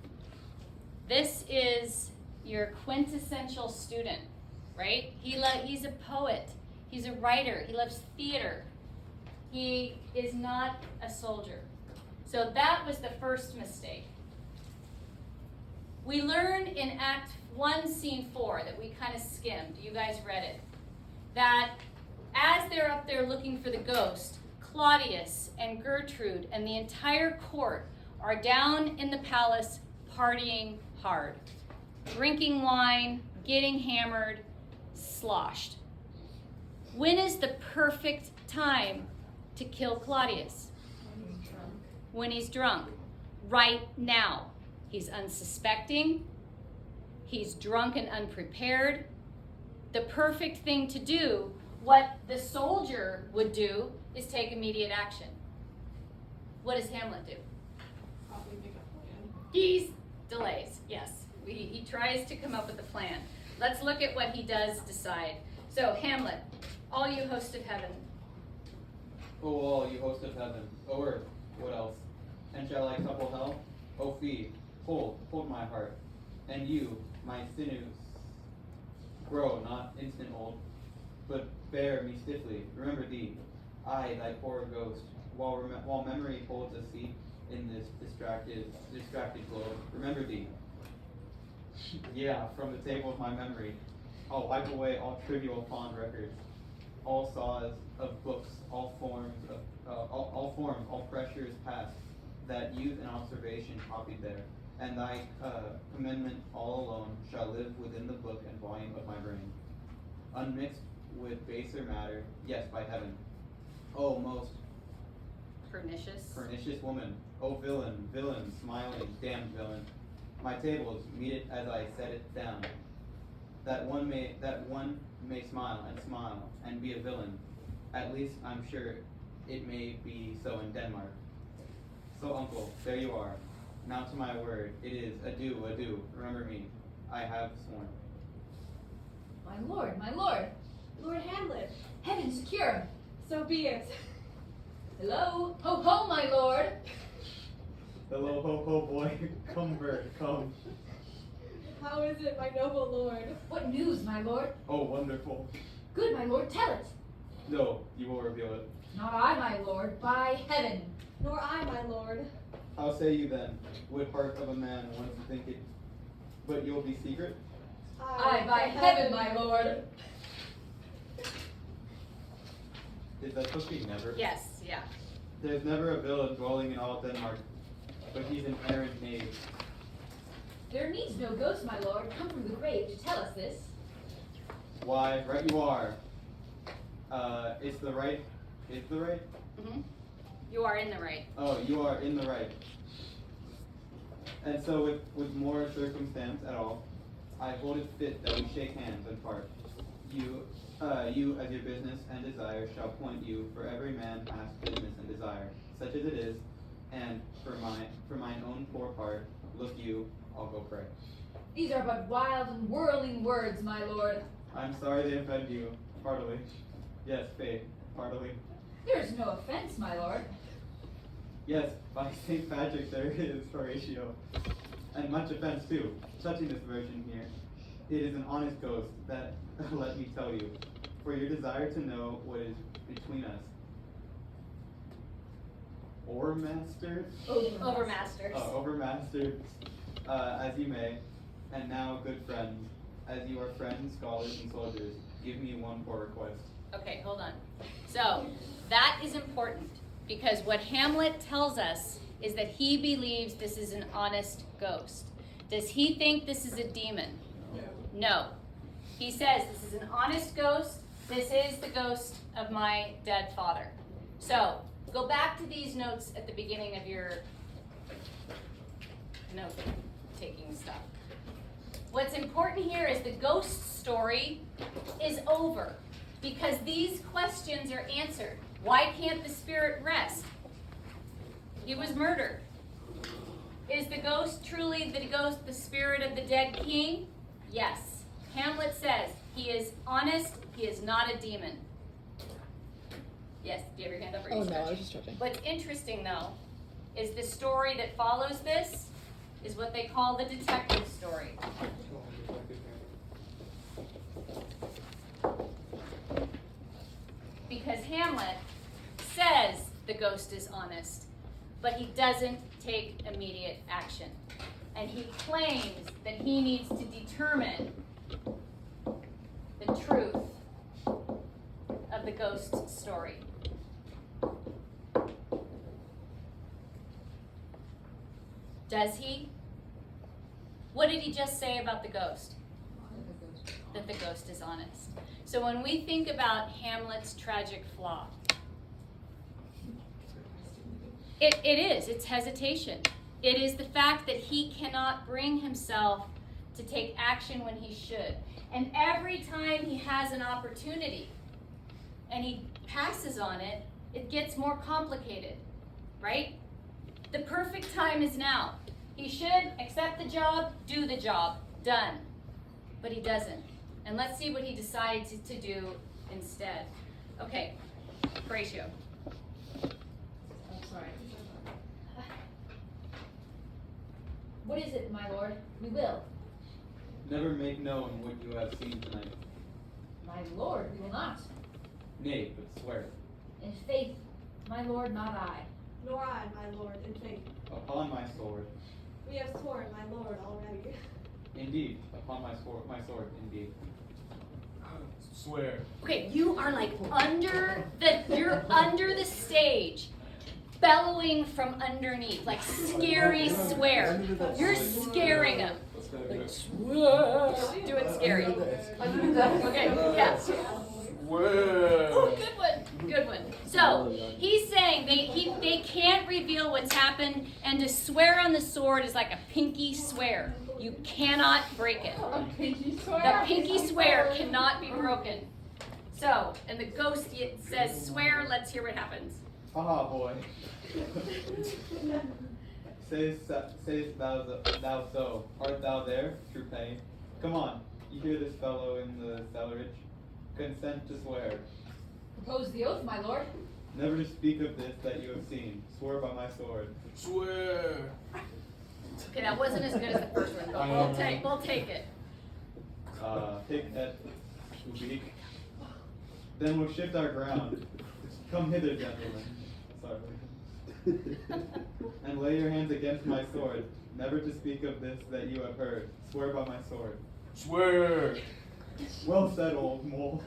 This is your quintessential student, right? He's a poet. He's a writer. He loves theater. He is not a soldier. So that was the first mistake. We learn in Act 1, Scene 4 that we kind of skimmed. You guys read it. That as they're up there looking for the ghost, Claudius and Gertrude and the entire court are down in the palace partying hard, drinking wine, getting hammered, sloshed. When is the perfect time to kill Claudius? When he's drunk. Right now. He's unsuspecting. He's drunk and unprepared. The perfect thing to do, what the soldier would do, is take immediate action. What does Hamlet do? Probably make a plan. He delays, yes. He tries to come up with a plan. Let's look at what he does decide. So, Hamlet, all you host of heaven. O all, you host of heaven, O earth, what else? And shall I couple hell? O feed, hold my heart. And you, my sinews, grow not instant old, but bear me stiffly. Remember thee, I, thy poor ghost, while memory holds a seat in this distracted globe. Remember thee. Yeah, from the table of my memory, I'll wipe away all trivial fond records, all saws of books, all pressures past, that youth and observation copied there, and thy commandment all alone shall live within the book and volume of my brain, unmixed with baser matter. Yes, by heaven, O most pernicious woman, O villain, smiling, damned villain. My tables meet it as I set it down, that one may smile and be a villain. At least I'm sure it may be so in Denmark. So uncle, there you are. Now to my word, it is adieu, adieu. Remember me, I have sworn. My lord, Lord Hamlet, heaven secure. so be it. Hello, ho ho, my lord. Hello, ho ho, boy. Come, bird, come. How is it, my noble lord? What news, my lord? Oh, wonderful. Good, my lord, tell it. No, you will reveal it. Not I, my lord, by heaven. Nor I, my lord. How say you then, would heart of a man want to think it, but you'll be secret? I, by heaven, my lord. Is that supposed to be never? Yes, yeah. There's never a villain dwelling in all Denmark, but he's an errant knave. There needs no ghost, my lord, come from the grave to tell us this. Why, right you are. It's the right. Mm-hmm. You are in the right. Oh, you are in the right. And so with more circumstance at all, I hold it fit that we shake hands and part. You as your business and desire shall point you for every man past business and desire, such as it is, and for mine own poor part, look you, I'll go pray. These are but wild and whirling words, my lord. I'm sorry they offend you, heartily. Yes, faith, heartily. There is no offense, my lord. Yes, by St. Patrick there is, Horatio. And much offense too, touching this version here. It is an honest ghost that, let me tell you, for your desire to know what is between us. Overmaster? Overmasters. Overmaster, as you may, and now, good friends, as you are friends, scholars, and soldiers, give me one poor request. Okay, hold on. So, that is important because what Hamlet tells us is that he believes this is an honest ghost. Does he think this is a demon? No. He says this is an honest ghost. This is the ghost of my dead father. So, go back to these notes at the beginning of your note-taking stuff. What's important here is the ghost story is over because these questions are answered. Why can't the spirit rest? He was murdered. Is the ghost truly the spirit of the dead king? Yes. Hamlet says he is honest, he is not a demon. Yes, do you have your hand up? Or Oh no, I was just stretching. What's interesting though is the story that follows this is what they call the detective story. Because Hamlet says the ghost is honest, but he doesn't take immediate action. And he claims that he needs to determine the truth of the ghost story. Does he? What did he just say about the ghost? That the ghost is honest. So when we think about Hamlet's tragic flaw, it's hesitation. It is the fact that he cannot bring himself to take action when he should. And every time he has an opportunity and he passes on it, it gets more complicated, right? The perfect time is now. He should accept the job, do the job, done. But he doesn't. And let's see what he decides to do instead. Okay, Horatio. I'm sorry. What is it, my lord? We will. Never make known what you have seen tonight. My lord, we will not. Nay, but swear. In faith, my lord, not I. Nor I, my lord, in faith. Upon my sword. We have sworn, my lord, already. Indeed, upon my sword, indeed. Swear. Okay, you are like you're under the stage, bellowing from underneath, like scary swear. You're scaring him. Like, swear. Do it scary. Okay, yeah. Swear. Oh, good one. So he's saying they can't reveal what's happened, and to swear on the sword is like a pinky swear. You cannot break it. A pinky swear? The pinky swear cannot be broken. So, and the ghost says, swear, let's hear what happens. Aha, boy. Sayest thou so? Art thou there, true pain? Come on, you hear this fellow in the cellarage? Consent to swear. Propose the oath, my lord. Never to speak of this that you have seen. Swear by my sword. Swear. Okay, that wasn't as good as the first one, but we'll take it. Take et ubique. Then we'll shift our ground. Come hither, gentlemen. Sorry. And lay your hands against my sword. Never to speak of this that you have heard. Swear by my sword. Swear. Well said, old mole.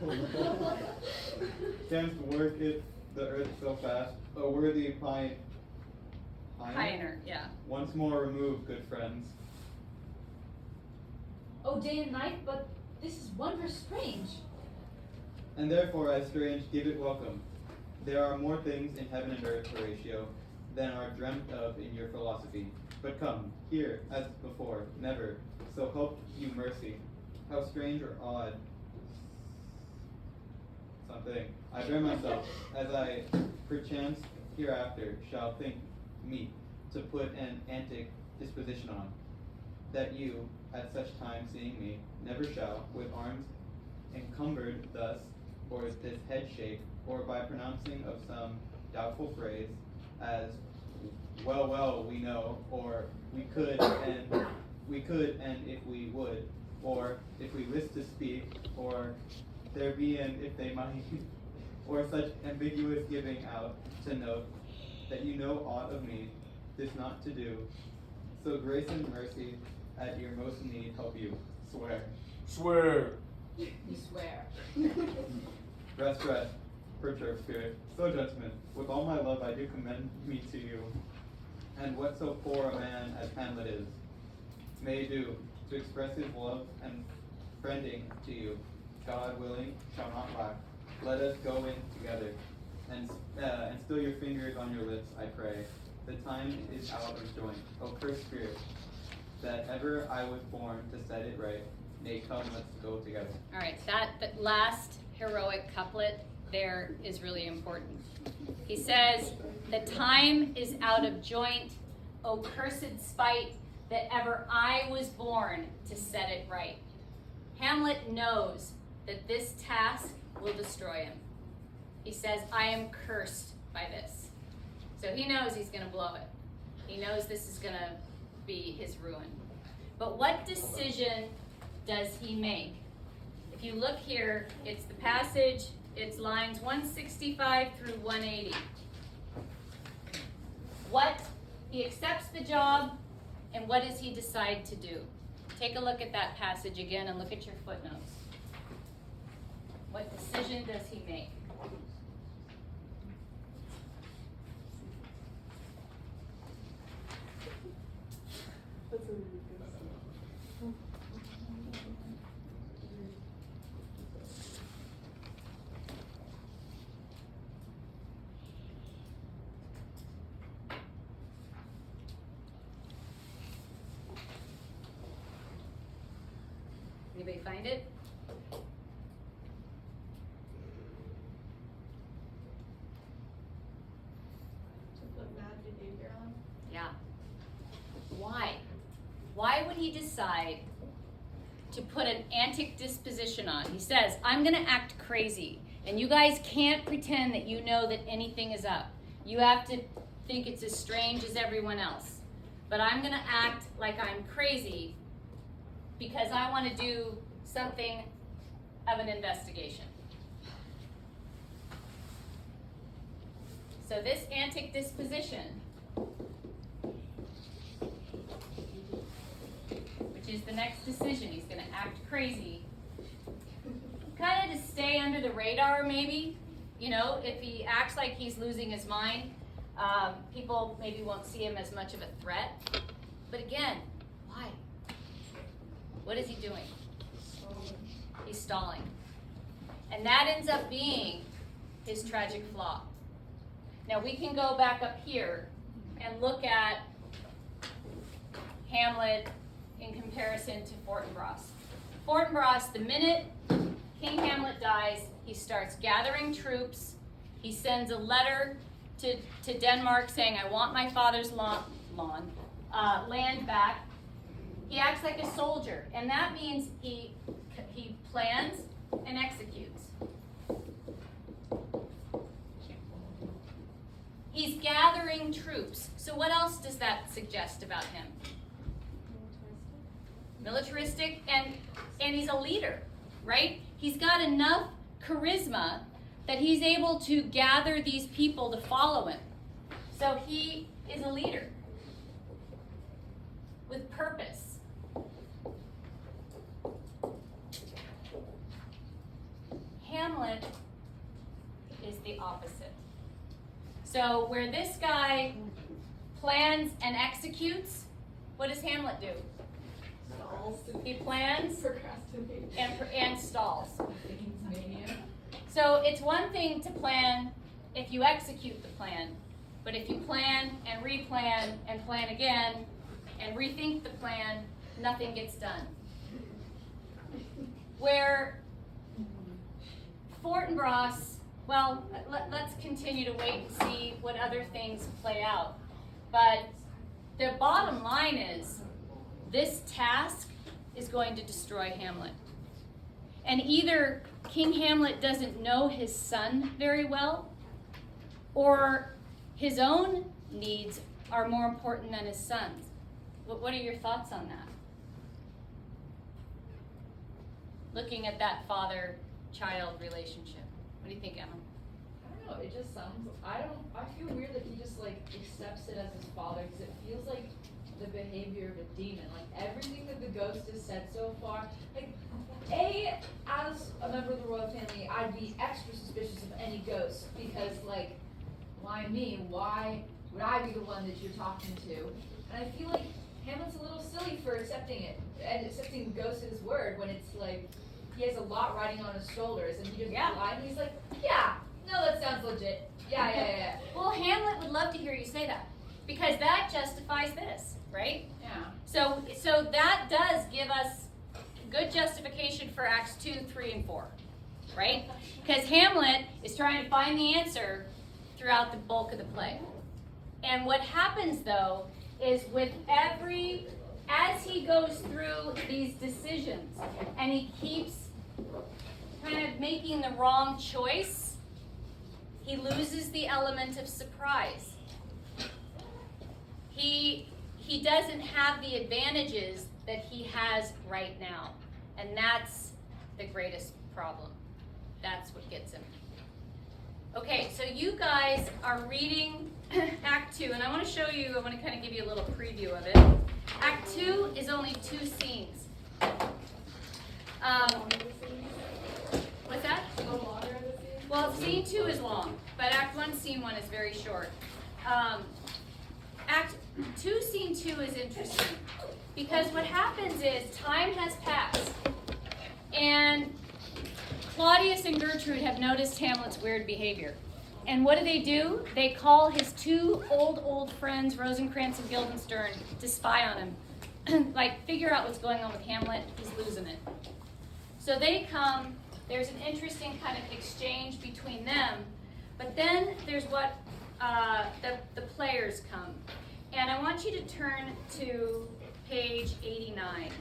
Canst work it the earth so fast. A worthy Pioneer, yeah. Once more remove, good friends. Oh, day and night, but this is wondrous strange. And therefore, as strange, give it welcome. There are more things in heaven and earth, Horatio, than are dreamt of in your philosophy. But come, here, as before, never, so help you mercy. How strange or odd something. I bear myself, as I perchance hereafter shall think meet to put an antic disposition on, that you, at such time seeing me, never shall, with arms encumbered thus, or this head shake, or by pronouncing of some doubtful phrase, as well, we know, or we could, and if we would, or if we list to speak, or there be an if they might, or such ambiguous giving out to note that you know aught of me, this not to do. So grace and mercy at your most need help you. Swear. Swear. You swear. Rest, perturbed spirit. So gentlemen, with all my love I do commend me to you, and what so poor a man as Hamlet is, may do to express his love and friending to you. God willing, shall not lack. Let us go in together, and still your fingers on your lips, I pray. The time is out of joint. O cursed spirit, that ever I was born to set it right. Nay, come, let's go together. All right, that last heroic couplet there is really important. He says, the time is out of joint, O cursed spite, that ever I was born to set it right. Hamlet knows that this task will destroy him. He says, I am cursed by this. So he knows he's going to blow it. He knows this is going to be his ruin. But what decision does he make? If you look here, it's the passage, it's lines 165 through 180. He accepts the job, and what does he decide to do? Take a look at that passage again and look at your footnotes. What decision does he make? That's a really good. Anybody find it? To put bad behavior on. Yeah. Why? Why would he decide to put an antic disposition on? He says, I'm going to act crazy, and you guys can't pretend that you know that anything is up. You have to think it's as strange as everyone else. But I'm going to act like I'm crazy because I want to do something of an investigation. So this antic disposition, which is the next decision, he's going to act crazy, kind of to stay under the radar maybe. You know, if he acts like he's losing his mind, people maybe won't see him as much of a threat. But again, why? What is he doing? He's stalling. And that ends up being his tragic flaw. Now we can go back up here and look at Hamlet in comparison to Fortinbras. Fortinbras, the minute King Hamlet dies, he starts gathering troops. He sends a letter to Denmark saying, I want my father's land back. He acts like a soldier, and that means he plans and executes. He's gathering troops. So what else does that suggest about him? Militaristic, and he's a leader, right? He's got enough charisma that he's able to gather these people to follow him. So he is a leader with purpose. Hamlet is the opposite. So where this guy plans and executes, what does Hamlet do? He plans and stalls. So it's one thing to plan if you execute the plan, but if you plan and replan and plan again and rethink the plan, nothing gets done. Where Fortinbras, well, let's continue to wait and see what other things play out. But the bottom line is, this task is going to destroy Hamlet. And either King Hamlet doesn't know his son very well, or his own needs are more important than his son's. What are your thoughts on that? Looking at that father-child relationship. What do you think, Emma? I don't know, it just sounds, I feel weird that he just like accepts it as his father, because it feels like the behavior of a demon. Like everything that the ghost has said so far, like, as a member of the royal family, I'd be extra suspicious of any ghost, because like, why me? Why would I be the one that you're talking to? And I feel like Hamlet's a little silly for accepting it, and accepting the ghost at his word, when it's like, he has a lot riding on his shoulders, and he just lied, and he's like, yeah, no, that sounds legit. Yeah. Well, Hamlet would love to hear you say that, because that justifies this, right? Yeah. So that does give us good justification for Acts 2, 3, and 4, right? Because Hamlet is trying to find the answer throughout the bulk of the play. And what happens, though, is as he goes through these decisions, and he keeps kind of making the wrong choice, he loses the element of surprise. He doesn't have the advantages that he has right now. And that's the greatest problem. That's what gets him. Okay, so you guys are reading Act 2, and I want to show you, I want to kind of give you a little preview of it. Act 2 is only 2 scenes. What's that? Well, scene 2 is long, but Act 1, scene 1 is very short. Act 2, scene 2 is interesting, because what happens is time has passed, and Claudius and Gertrude have noticed Hamlet's weird behavior. And what do? They call his 2 old friends, Rosencrantz and Guildenstern, to spy on him. Like, figure out what's going on with Hamlet. He's losing it. So they come. There's an interesting kind of exchange between them. But then there's what the players come. And I want you to turn to page 89.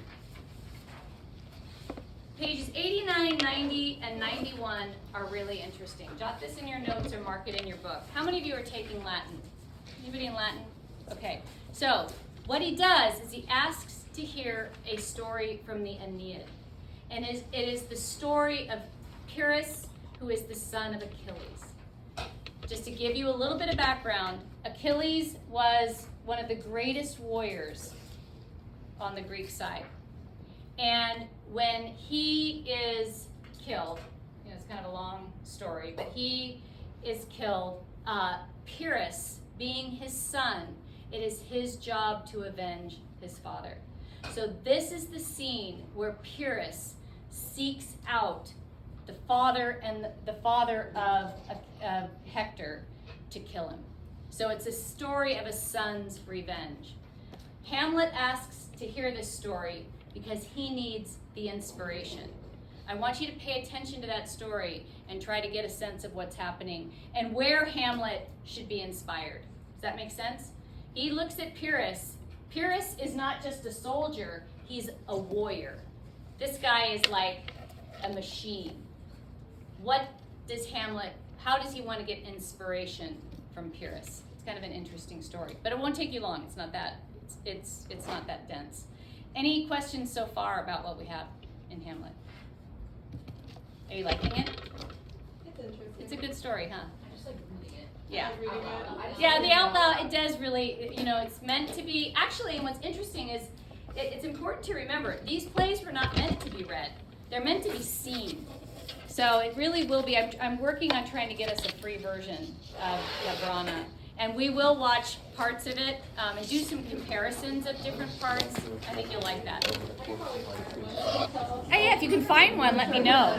Pages 89, 90, and 91 are really interesting. Jot this in your notes or mark it in your book. How many of you are taking Latin? Anybody in Latin? Okay. So what he does is he asks to hear a story from the Aeneid. And it is the story of Pyrrhus, who is the son of Achilles. Just to give you a little bit of background, Achilles was one of the greatest warriors on the Greek side. And when he is killed, it's kind of a long story, but he is killed, Pyrrhus, being his son, it is his job to avenge his father. So this is the scene where Pyrrhus seeks out the father and the father of Hector to kill him. So it's a story of a son's revenge. Hamlet asks to hear this story because he needs the inspiration. I want you to pay attention to that story and try to get a sense of what's happening and where Hamlet should be inspired. Does that make sense? He looks at Pyrrhus. Pyrrhus is not just a soldier, he's a warrior. This guy is like a machine. How does he want to get inspiration from Pyrrhus? It's kind of an interesting story, but it won't take you long. It's not that dense. Any questions so far about what we have in Hamlet? Are you liking it? It's interesting. It's a good story, huh? I just like reading it. Yeah. I was reading it. I just Yeah, like the it out out loud, it does really, it's meant to be, actually, and what's interesting is, it's important to remember, these plays were not meant to be read. They're meant to be seen. So it really will be, I'm working on trying to get us a free version of La Brana. And we will watch parts of it and do some comparisons of different parts. I think you'll like that. Oh yeah, if you can find one, let me know.